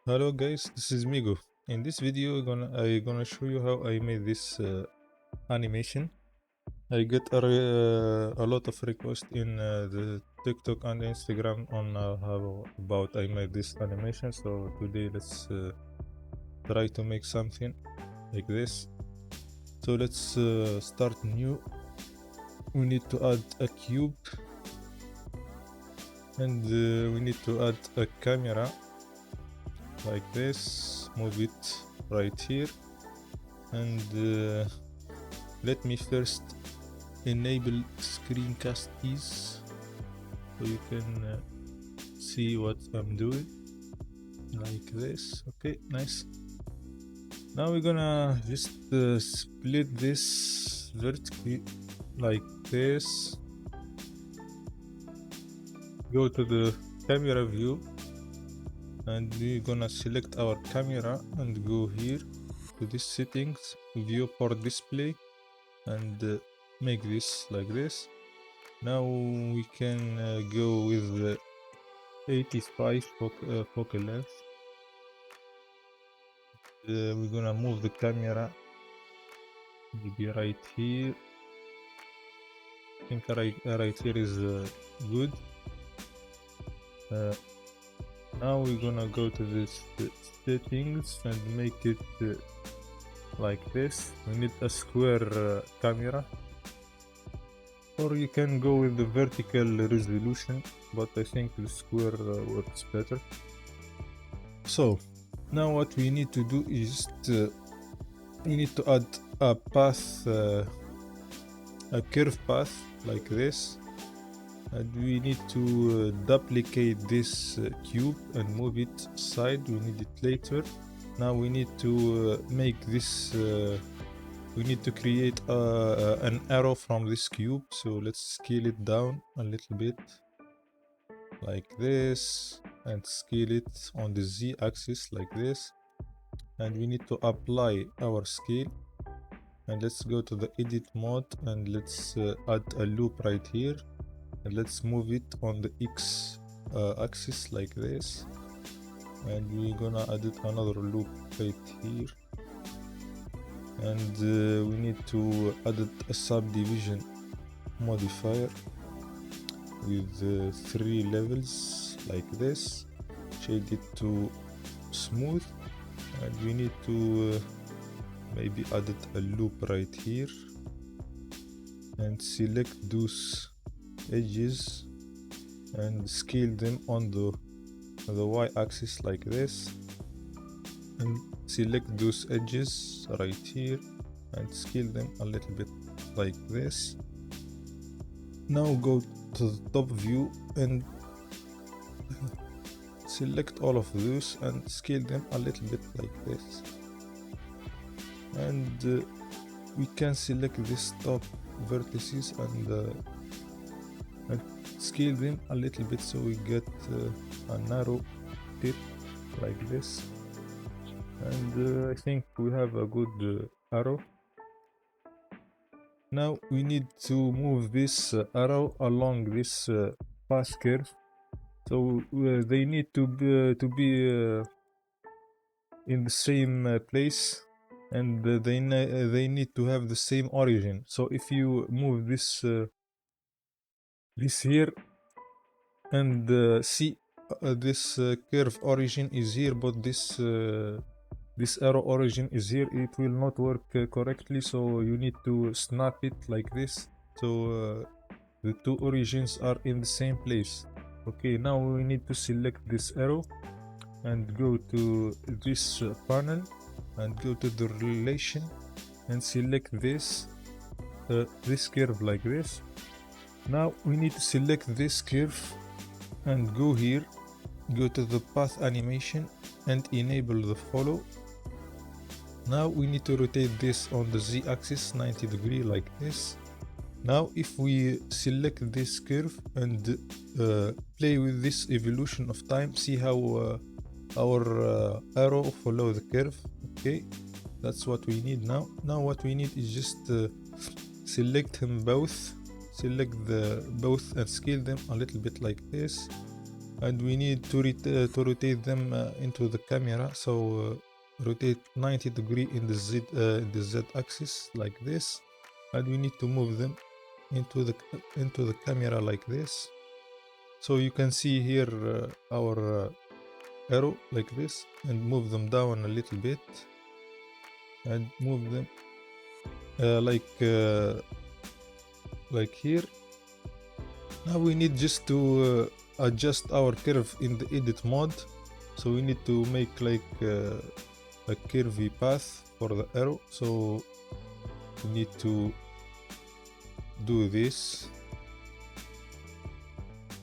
Hello guys, this is Migo. In this video, I'm gonna show you how I made this animation. I get a lot of requests in the TikTok and Instagram on how about I made this animation. So today let's try to make something like this. So let's start new. We need to add a cube and we need to add a camera like this. Move it right here and let me first enable screencast keys so you can see what I'm doing like this. Okay, nice. Now we're gonna just split this vertically like this. Go to the camera view and we're gonna select our camera and go here to this settings, viewport display, and make this like this. Now we can go with 85 focal length. We're gonna move the camera maybe right here. I think right here is good. Now we're gonna go to this settings and make it like this. We need a square camera, or you can go with the vertical resolution, but I think the square works better. So now what we need to do is we need to add a path, a curve path like this, and we need to duplicate this cube and move it aside. We need it later. Now we need to make this we need to create an arrow from this cube, so let's scale it down a little bit like this and scale it on the z-axis like this, and we need to apply our scale. And let's go to the edit mode and let's add a loop right here, and let's move it on the x axis like this, and we're gonna add it another loop right here, and we need to add a subdivision modifier with 3 levels like this, shade it to smooth, and we need to maybe add a loop right here and select those edges and scale them on the y-axis like this, and select those edges right here and scale them a little bit like this. Now go to the top view and select all of those and scale them a little bit like this, and we can select this top vertices and scale them a little bit so we get a narrow tip like this, and I think we have a good arrow. Now we need to move this arrow along this path curve, so they need to be in the same place, and they need to have the same origin. So if you move this here and see this curve origin is here, but this arrow origin is here, it will not work correctly, so you need to snap it like this, so the two origins are in the same place. Okay, now we need to select this arrow and go to this panel and go to the relation and select this curve like this. Now we need to select this curve and go here, go to the path animation and enable the follow. Now we need to rotate this on the z-axis 90 degree like this. Now if we select this curve and play with this evolution of time, see how our arrow follow the curve. Okay, that's what we need. Now what we need is just select them both, select the both and scale them a little bit like this, and we need to rotate them into the camera. So rotate 90 degrees in the Z axis like this, and we need to move them into the camera like this. So you can see here our arrow like this, and move them down a little bit and move them like here. Now we need just to adjust our curve in the edit mode. So we need to make like a curvy path for the arrow. So we need to do this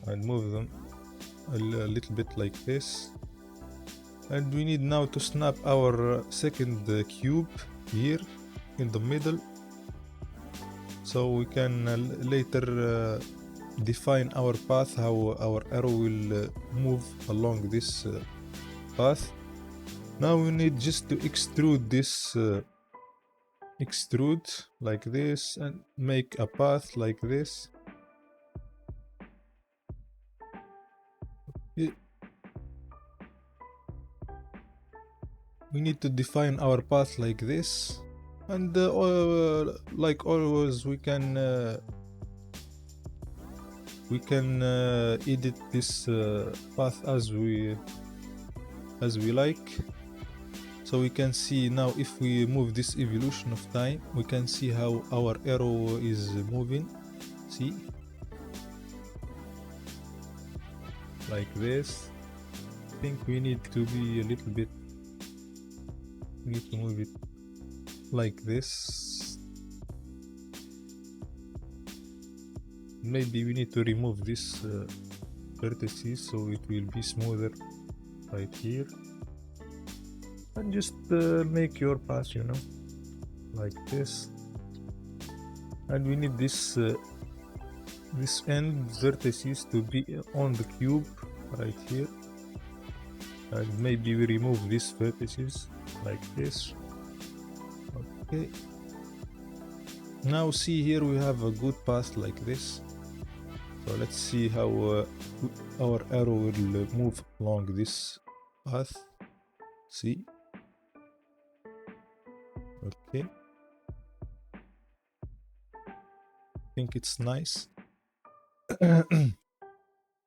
and move them a little bit like this. And we need now to snap our second cube here in the middle, so we can later define our path, how our arrow will move along this path. Now we need just to extrude this, extrude like this, and make a path like this. We need to define our path like this, and like always we can edit this path as we like. So we can see now, if we move this evolution of time, we can see how our arrow is moving. See, like this. I think we need to be a little bit, we need to move it like this. Maybe we need to remove this vertices so it will be smoother right here, and just make your path, you know, like this. And we need this this end vertices to be on the cube right here, and maybe we remove these vertices like this. Okay, now see here we have a good path like this. So let's see how our arrow will move along this path. See, okay, I think it's nice.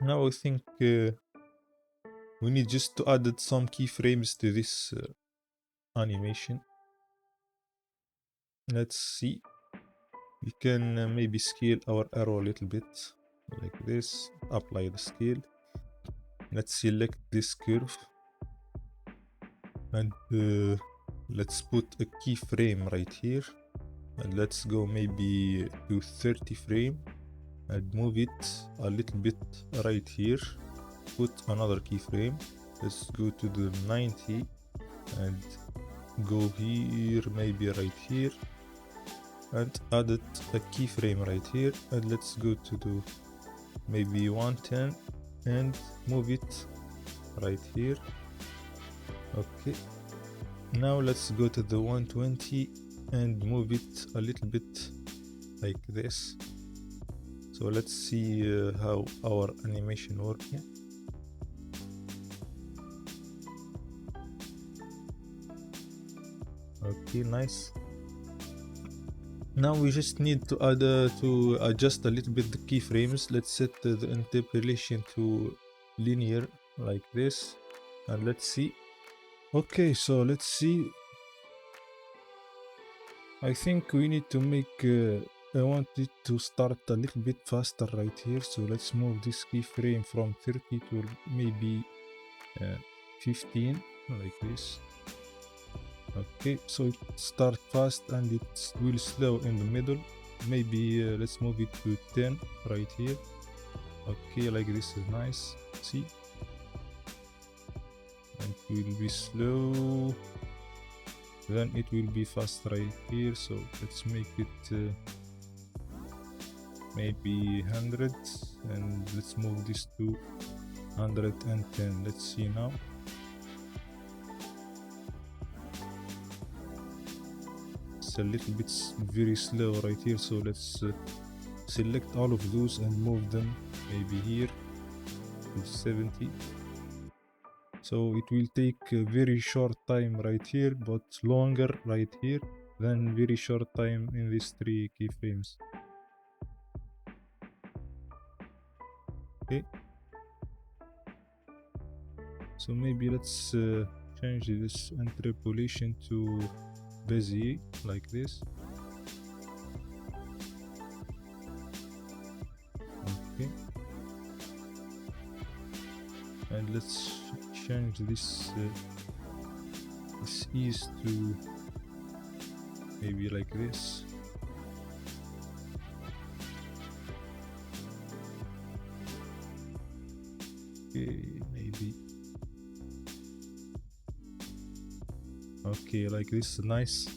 Now I think we need just to add some keyframes to this animation. Let's see, we can maybe scale our arrow a little bit like this, apply the scale. Let's select this curve, and let's put a keyframe right here, and let's go maybe to 30 frame and move it a little bit right here. Put another keyframe, let's go to the 90 and go here, maybe right here, and added a keyframe right here, and let's go to the maybe 110 and move it right here. Okay, now let's go to the 120 and move it a little bit like this. So let's see how our animation working. Okay, nice. Now we just need to add to adjust a little bit the keyframes. Let's set the interpolation to linear like this, and let's see. Okay, so let's see. I think we need to make I want it to start a little bit faster right here, so let's move this keyframe from 30 to maybe 15 like this. Okay, so it start fast and it will slow in the middle. Maybe let's move it to 10 right here. Okay, like this is nice. See, and it will be slow, then it will be fast right here. So let's make it maybe 100, and let's move this to 110. Let's see now. It's a little bit very slow right here, so let's select all of those and move them maybe here. to 70. So it will take a very short time right here, but longer right here than very short time in these 3 keyframes. Okay. So maybe let's change this interpolation to Bezier like this. Okay. And let's change this ease to maybe like this. Okay, maybe. Okay, like this, nice.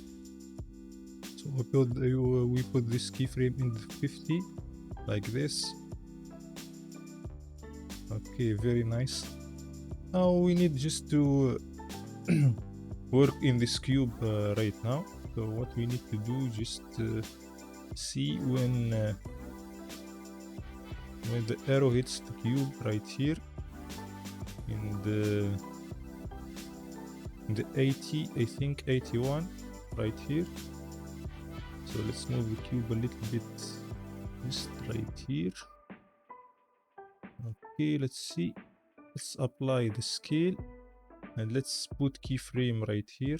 So we put this keyframe in 50, like this. Okay, very nice. Now we need just to work in this cube right now. So what we need to do, just see when the arrow hits the cube right here in the 80, I think 81 right here. So let's move the cube a little bit just right here. Okay, let's see. Let's apply the scale and let's put keyframe right here.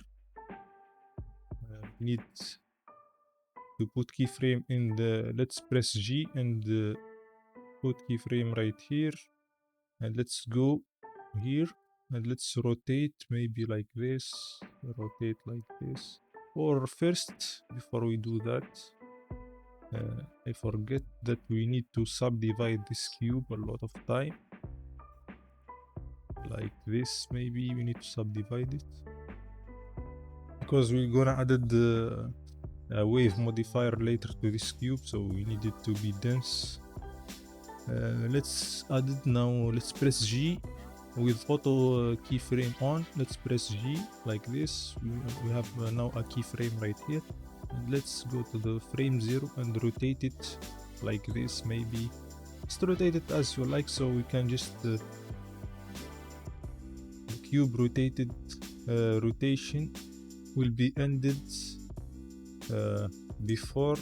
Need to put keyframe in the, let's press G and put keyframe right here, and let's go here and let's rotate maybe like this, rotate like this. Or first, before we do that, I forget that we need to subdivide this cube a lot of time. Like this, maybe we need to subdivide it. Because we're gonna add the wave modifier later to this cube, so we need it to be dense. Let's add it now. Let's press G with auto keyframe on. Let's press G like this. We have now a keyframe right here. And let's go to the frame 0 and rotate it like this. Maybe just rotate it as you like, so we can just the cube rotated rotation will be ended before,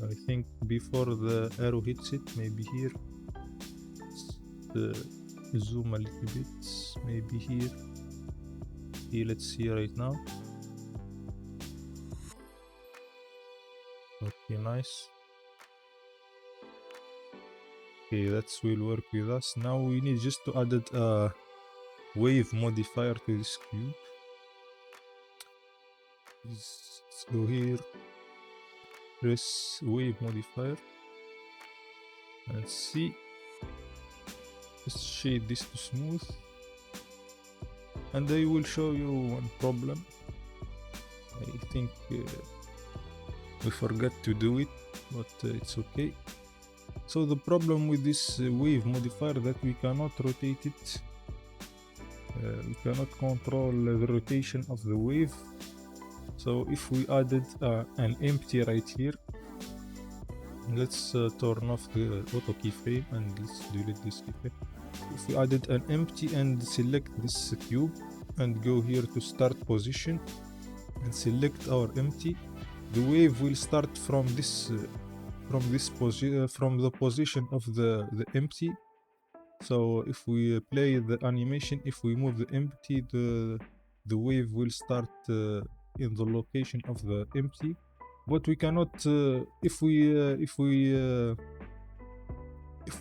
I think, before the arrow hits it. Maybe here. Zoom a little bit. Maybe here. Okay, let's see right now. Okay, nice. Okay, that will work with us. Now we need just to add a wave modifier to this cube. Let's go here, press wave modifier, and see. Just shade this to smooth, and I will show you one problem. I think we forgot to do it, but it's okay. So the problem with this wave modifier that we cannot rotate it. We cannot control the rotation of the wave. So if we added an empty right here, let's turn off the auto keyframe and let's delete this keyframe. If we added an empty and select this cube and go here to start position and select our empty, the wave will start from this position, from the position of the empty. So if we play the animation, if we move the empty, the wave will start in the location of the empty. But we cannot if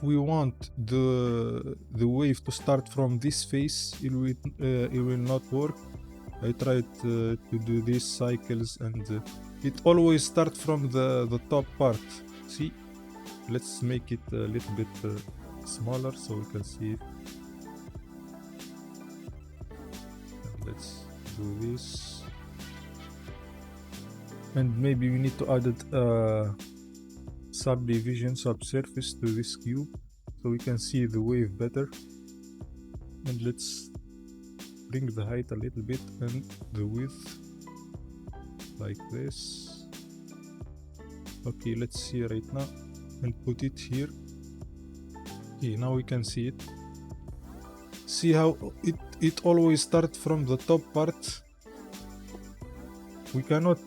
we want the wave to start from this face, it will not work. I tried to do these cycles and it always starts from the top part. See, let's make it a little bit smaller so we can see it. And let's do this, and maybe we need to add subdivision subsurface to this cube so we can see the wave better. And let's bring the height a little bit and the width like this. Okay, let's see right now and put it here. Okay, now we can see it. See how it always starts from the top part. We cannot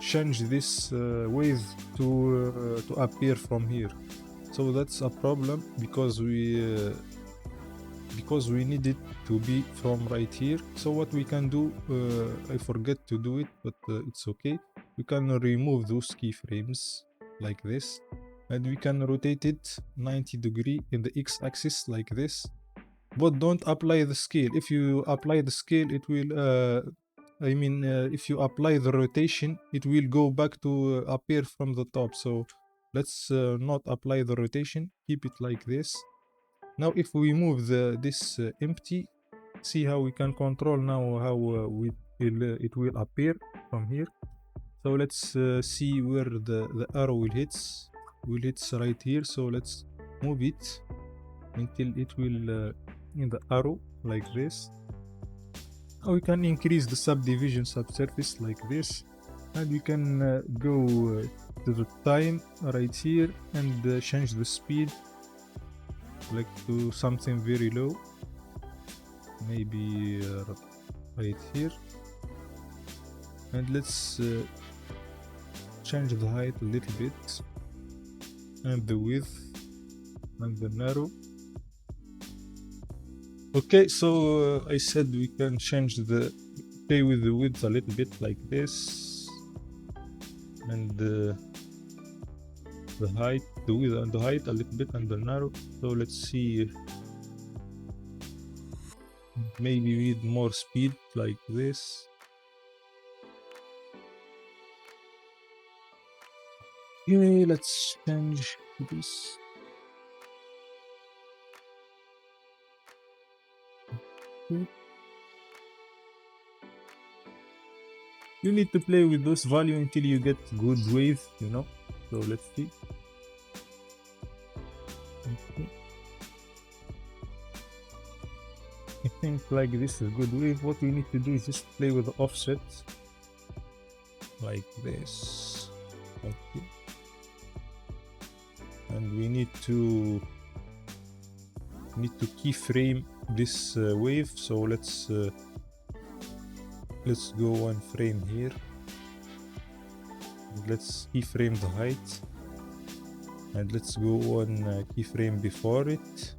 change this wave to appear from here, so that's a problem because we need it to be from right here. So what we can do, I forget to do it, but it's okay. We can remove those keyframes like this, and we can rotate it 90 degree in the x-axis like this, but don't apply the scale. If you apply the scale, it will if you apply the rotation, it will go back to appear from the top. So let's not apply the rotation, keep it like this. Now if we move this empty, see how we can control now how it will appear from here. So let's see where the arrow will hits right here. So let's move it until it will in the arrow like this. Now we can increase the subdivision subsurface like this, and we can go to the time right here and change the speed like to something very low, maybe right here, and let's change the height a little bit, and the width and the narrow. Okay, so I said we can change play with the width a little bit like this, and the height, the width and the height a little bit, and the narrow. So let's see, maybe we need more speed like this. Okay, let's change this. You need to play with those value until you get good wave, you know. So let's see. Okay. I think like this is good wave. What we need to do is just play with the offset like this. Okay. And we need to keyframe this wave. So let's go one frame here. Let's keyframe the height, and let's go one keyframe before it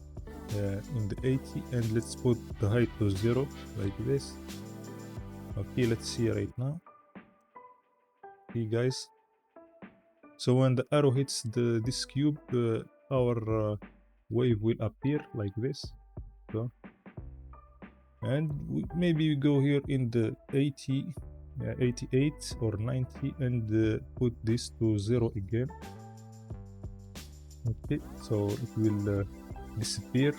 in the 80, and let's put the height to 0 like this. Okay, let's see right now. See guys, so when the arrow hits this cube, our wave will appear like this. So, and maybe we go here in the 80, 88 or 90, and put this to 0 again. Okay, so it will disappear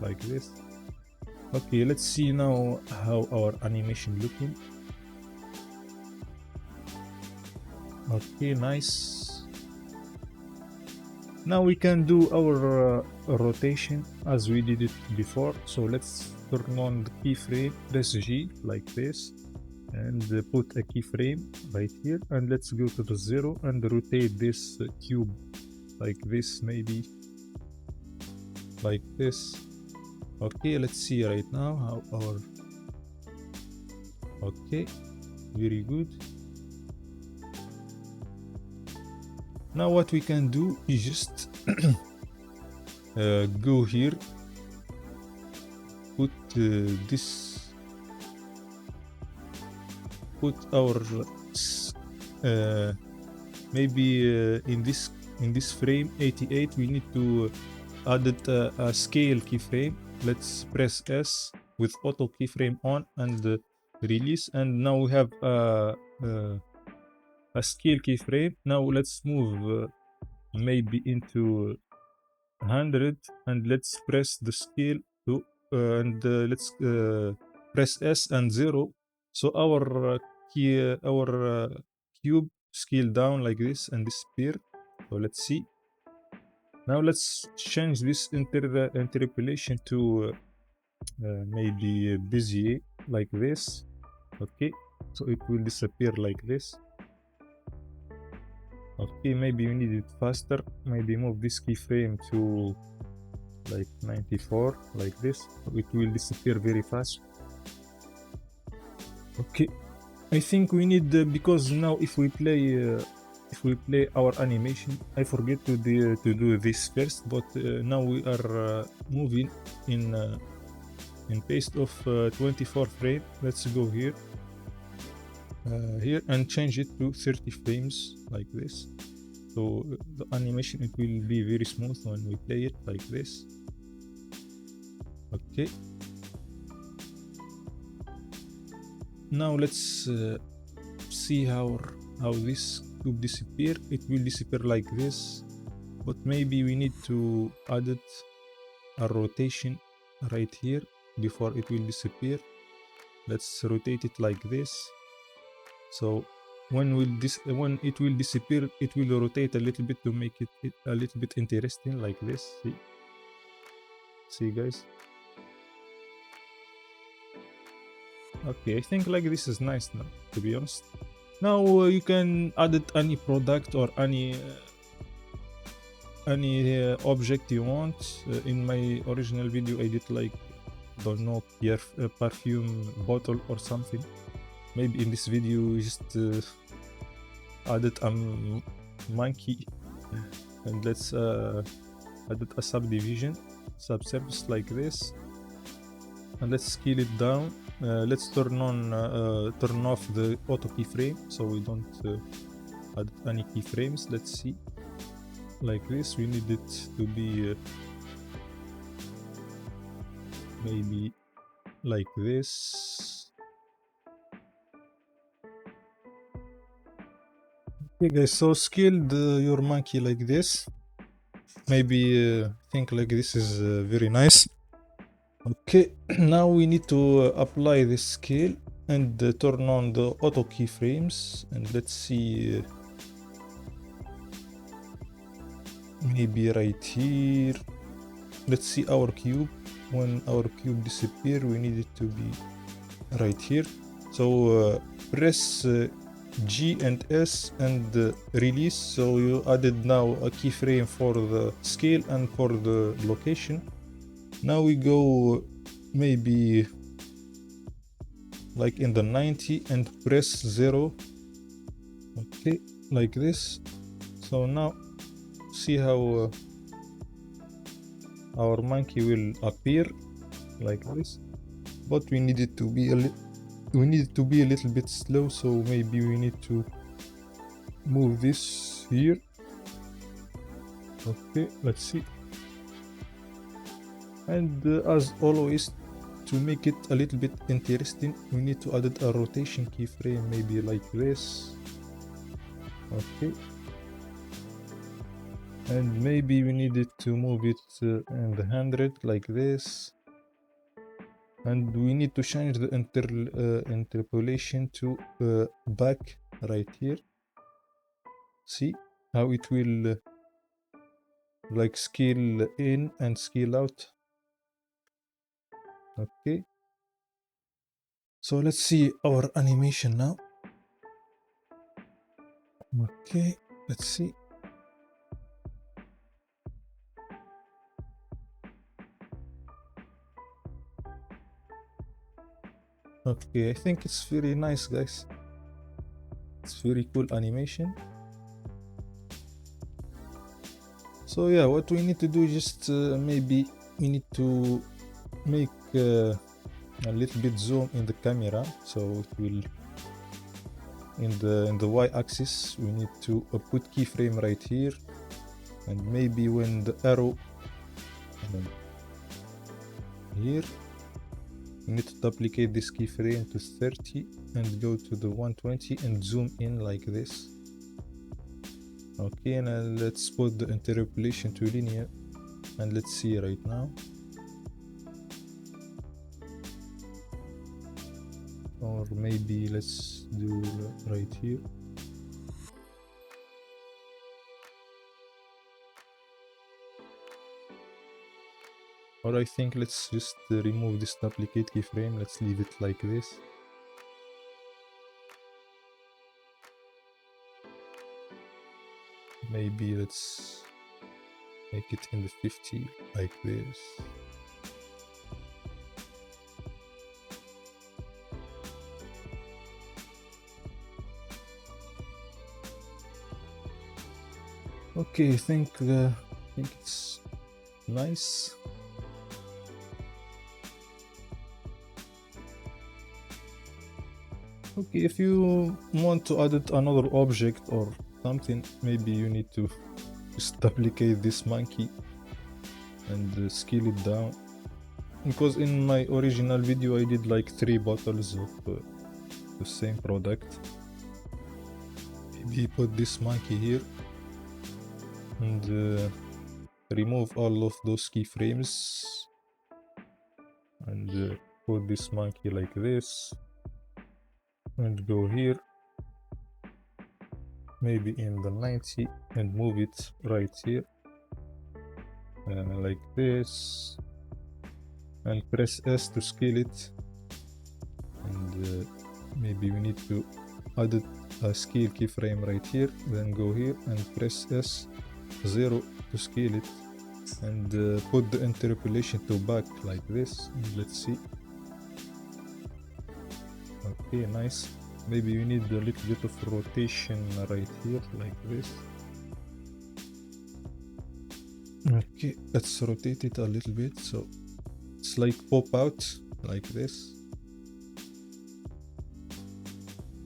like this. Okay, let's see now how our animation looking. Okay, nice. Now we can do our rotation as we did it before. So let's turn on the keyframe, press G like this, and put a keyframe right here, and let's go to the 0 and rotate this cube like this, maybe like this. Okay, let's see right now how our okay, very good. Now what we can do is just go here, put our maybe in this frame 88 we need to add a scale keyframe. Let's press S with auto keyframe on and release, and now we have a scale keyframe. Now let's move maybe into 100, and let's press the scale to and let's press S and 0. So our cube scale down like this and disappear. So let's see. Now let's change this interpolation to maybe Bezier like this. Okay, so it will disappear like this. Okay, maybe we need it faster. Maybe move this keyframe to like 94, like this. It will disappear very fast. Okay, I think we need because now if we play our animation, I forget to do this first, but now we are moving in pace of 24 frame. Let's go here and change it to 30 frames like this. So the animation, it will be very smooth when we play it like this. Okay, now let's see how this cube disappear. It will disappear like this, but maybe we need to add it a rotation right here before it will disappear. Let's rotate it like this. So when it will disappear, it will rotate a little bit to make it a little bit interesting like this. See guys. Okay, I think like this is nice now, to be honest. Now you can add it any product or any object you want. In my original video I did like, don't know, perfume bottle or something. Maybe in this video just added a monkey and let's add a subdivision, subsurface like this, and let's scale it down. Let's turn off the auto keyframe so we don't add any keyframes. Let's see, like this. We need it to be maybe like this. Okay guys, so scaled your monkey like this. Maybe think like this is very nice. Okay, now we need to apply the scale and turn on the auto keyframes, and let's see, maybe right here. Let's see our cube. When our cube disappear, we need it to be right here. So press G and S and release. So you added now a keyframe for the scale and for the location. Now we go maybe like in the 90 and press 0. Okay, like this. So now see how our monkey will appear like this, but we need it to be a little bit slow, so maybe we need to move this here. Okay, let's see. And as always, to make it a little bit interesting, we need to add a rotation keyframe, maybe like this. Okay, and maybe we needed to move it in the 100 like this, and we need to change the interpolation to back right here. See how it will like scale in and scale out. Okay, so let's see our animation now. Okay, let's see. Okay, I think it's very nice, guys. It's very cool animation. So yeah, what we need to do, just maybe we need to make a little bit zoom in the camera, so it will in the y-axis. We need to put keyframe right here, and maybe when the arrow here, we need to duplicate this keyframe to 30 and go to the 120 and zoom in like this. Okay, and let's put the interpolation to linear, and let's see right now. Or maybe let's do right here. Or I think let's just remove this duplicate keyframe. Let's leave it like this. maybe let's make it in the 50 like this. Okay, I think it's nice. Okay, if you want to add another object or something, maybe you need to just duplicate this monkey and scale it down. Because in my original video I did like 3 bottles of the same product. Maybe put this monkey here and remove all of those keyframes and put this monkey like this and go here, maybe in the 90, and move it right here like this, and press S to scale it, and maybe we need to add a scale keyframe right here, then go here and press S0 to scale it, and put the interpolation to back like this, and let's see. Okay, nice. Maybe you need a little bit of rotation right here like this. Okay, let's rotate it a little bit so it's like pop out like this.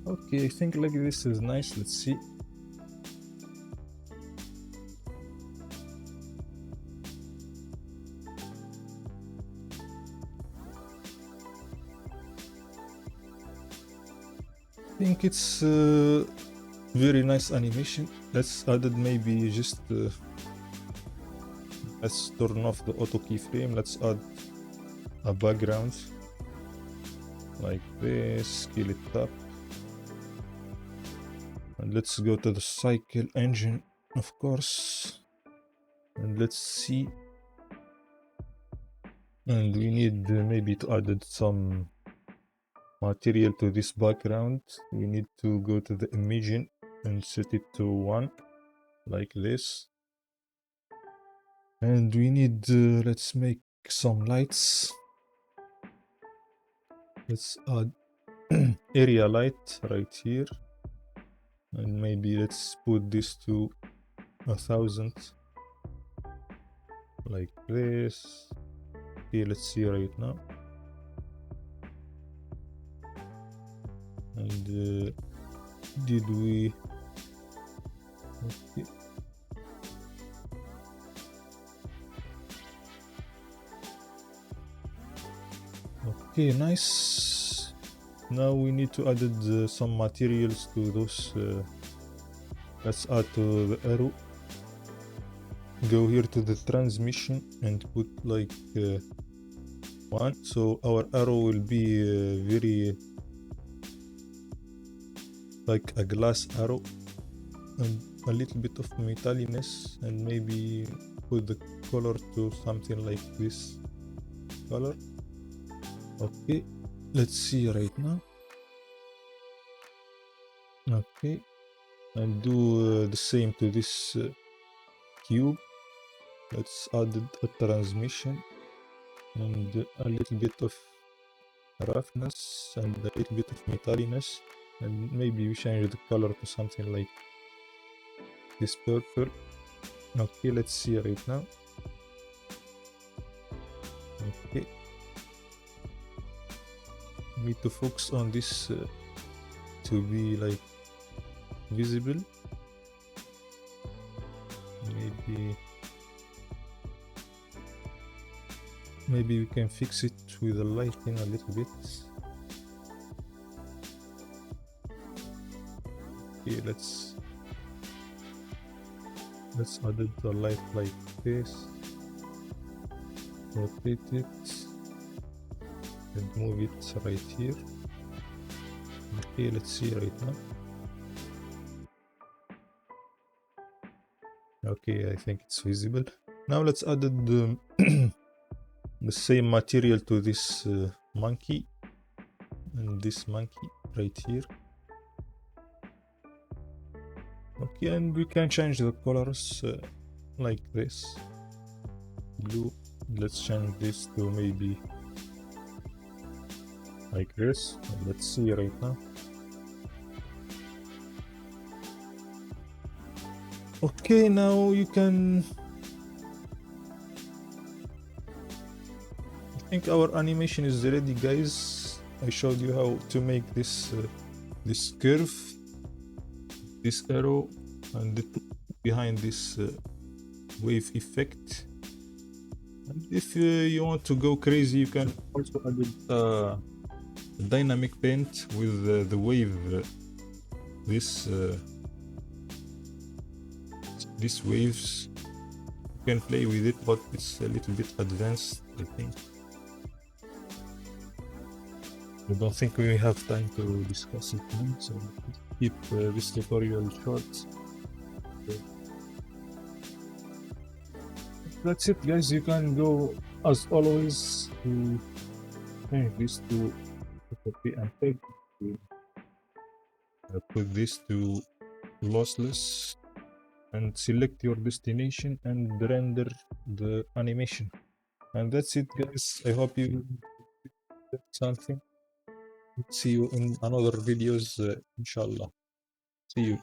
Okay, I think like this is nice. Let's see. I think it's very nice animation. Let's add it, maybe just let's turn off the auto keyframe. Let's add a background like this, scale it up, and let's go to the cycle engine, of course, and let's see. And we need maybe to add some material to this background. We need to go to the imaging and set it to 1 like this, and we need let's make some lights. Let's add area light right here, and maybe let's put this to 1000 like this. Okay, let's see right now. And did we okay. Okay, nice. Now we need to add some materials to those. Let's add to the arrow. Go here to the transmission and put like 1, so our arrow will be very like a glass arrow, and a little bit of metalliness, and maybe put the color to something like this color. Okay, let's see right now. Okay, and do the same to this cube. Let's add a transmission and a little bit of roughness and a little bit of metalliness, and maybe we change the color to something like this purple. Okay, let's see right now. Okay, need to focus on this to be like visible. Maybe we can fix it with the lighting a little bit. Okay, let's add the light like this, rotate it and move it right here. Okay, let's see right now. Okay, I think it's visible. Now let's add the the same material to this monkey and this monkey right here. Okay, and we can change the colors like this. Blue. Let's change this to maybe like this. Let's see right now. Okay, now you can. I think our animation is ready, guys. I showed you how to make this curve, this arrow, and behind this wave effect. And if you want to go crazy, you can also add dynamic paint with the wave. This these waves, you can play with it, but it's a little bit advanced, I think. I don't think we have time to discuss it now, so keep this tutorial short. That's it, guys. You can go, as always, to change this to copy and paste. Put this to lossless and select your destination and render the animation. And that's it, guys. I hope you did something. See you in another videos, inshallah. See you.